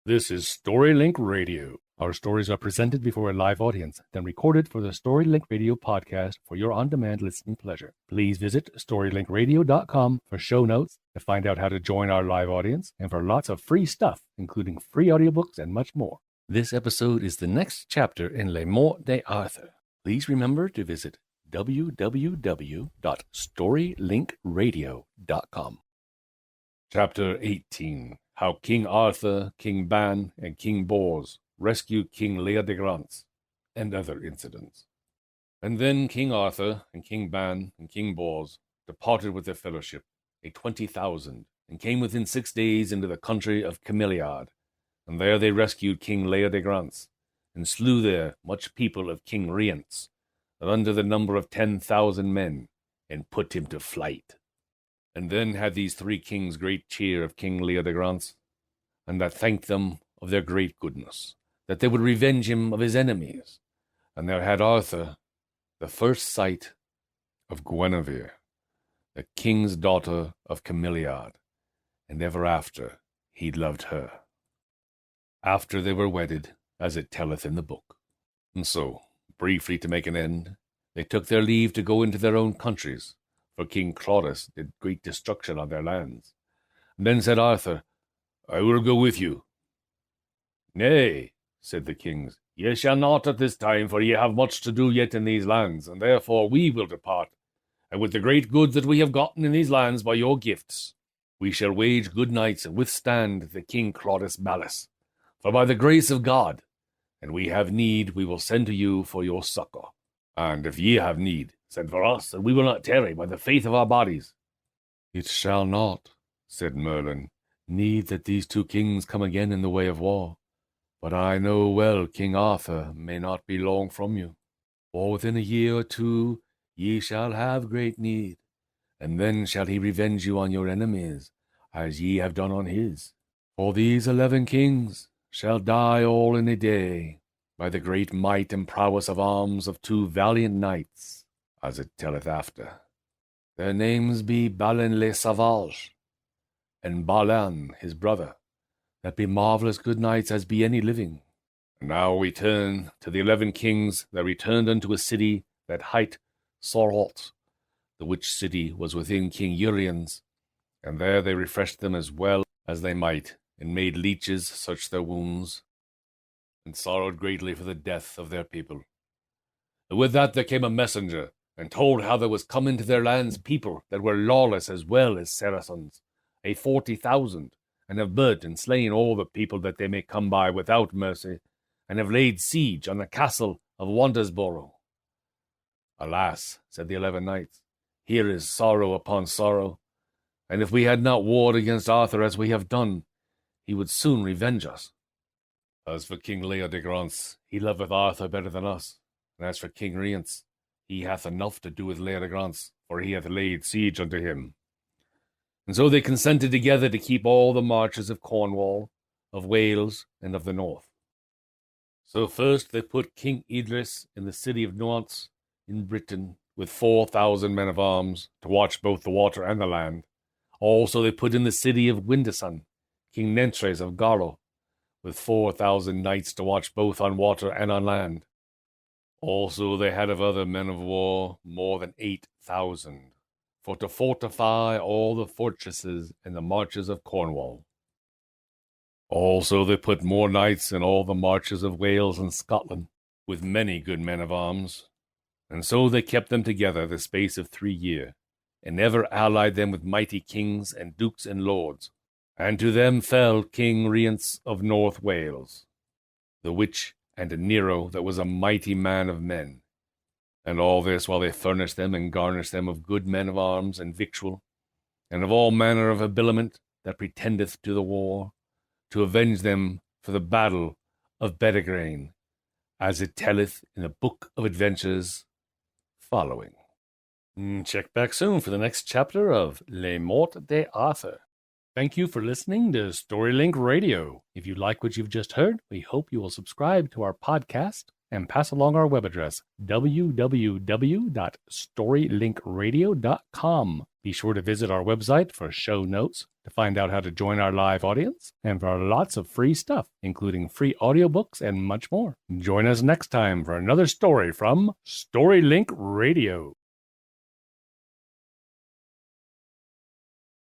This is StoryLink Radio. Our stories are presented before a live audience, then recorded for the StoryLink Radio podcast for your on-demand listening pleasure. Please visit StoryLinkRadio.com for show notes, to find out how to join our live audience, and for lots of free stuff, including free audiobooks and much more. This episode is the next chapter in MORTE D'ARTHUR. Please remember to visit www.storylinkradio.com. Chapter 18. How King Arthur, King Ban, and King Bors rescued King Leodegrance, and other incidents. And then King Arthur, and King Ban, and King Bors departed with their fellowship, 20,000, and came within 6 days into the country of Cameliard, and there they rescued King Leodegrance, and slew there much people of King Rience, under the number of 10,000 men, and put him to flight. And then had these 3 kings great cheer of King Leodegrance, and that thanked them of their great goodness, that they would revenge him of his enemies. And there had Arthur the first sight of Guinevere, the king's daughter of Cameliard, and ever after he loved her. After they were wedded, as it telleth in the book. And so, briefly to make an end, they took their leave to go into their own countries, for King Claudas did great destruction on their lands. And then said Arthur, I will go with you. Nay, said the kings, ye shall not at this time, for ye have much to do yet in these lands, and therefore we will depart. And with the great good that we have gotten in these lands by your gifts, we shall wage good knights and withstand the King Claudas' malice. For by the grace of God, and we have need, we will send to you for your succour. And if ye have need, send for us, and we will not tarry by the faith of our bodies. It shall not, said Merlin, need that these 2 kings come again in the way of war. But I know well King Arthur may not be long from you. For within a year or 2 ye shall have great need, and then shall he revenge you on your enemies, as ye have done on his. For these 11 kings shall die all in a day, by the great might and prowess of arms of 2 valiant knights, as it telleth after. Their names be Balin le Savage, and Balan his brother, that be marvellous good knights as be any living. And now we turn to the 11 kings that returned unto a city that hight Sorholt, the which city was within King Uriens, and there they refreshed them as well as they might, and made leeches such their wounds, and sorrowed greatly for the death of their people. And with that there came a messenger, and told how there was come into their lands people that were lawless as well as Saracens, 40,000, and have burnt and slain all the people that they may come by without mercy, and have laid siege on the castle of Wandersborough. Alas, said the 11 knights, here is sorrow upon sorrow, and if we had not warred against Arthur as we have done, he would soon revenge us. As for King Leodegrance, he loveth Arthur better than us, and as for King Rience, he hath enough to do with Leodegrance, for he hath laid siege unto him. And so they consented together to keep all the marches of Cornwall, of Wales, and of the north. So first they put King Idris in the city of Nantes in Britain, with 4,000 men of arms, to watch both the water and the land. Also they put in the city of Windasan King Nentres of Garlo, with 4,000 knights to watch both on water and on land. Also they had of other men of war more than 8,000, for to fortify all the fortresses and the marches of Cornwall. Also they put more knights in all the marches of Wales and Scotland, with many good men of arms. And so they kept them together the space of 3 years, and ever allied them with mighty kings and dukes and lords. And to them fell King Rience of North Wales, the which and Nero that was a mighty man of men. And all this while they furnished them and garnished them of good men of arms and victual, and of all manner of habiliment that pretendeth to the war, to avenge them for the battle of Bedegraine, as it telleth in the book of adventures following. Check back soon for the next chapter of MORTE D'ARTHUR. Thank you for listening to StoryLink Radio. If you like what you've just heard, we hope you will subscribe to our podcast and pass along our web address, www.storylinkradio.com. Be sure to visit our website for show notes, to find out how to join our live audience, and for lots of free stuff, including free audiobooks and much more. Join us next time for another story from StoryLink Radio.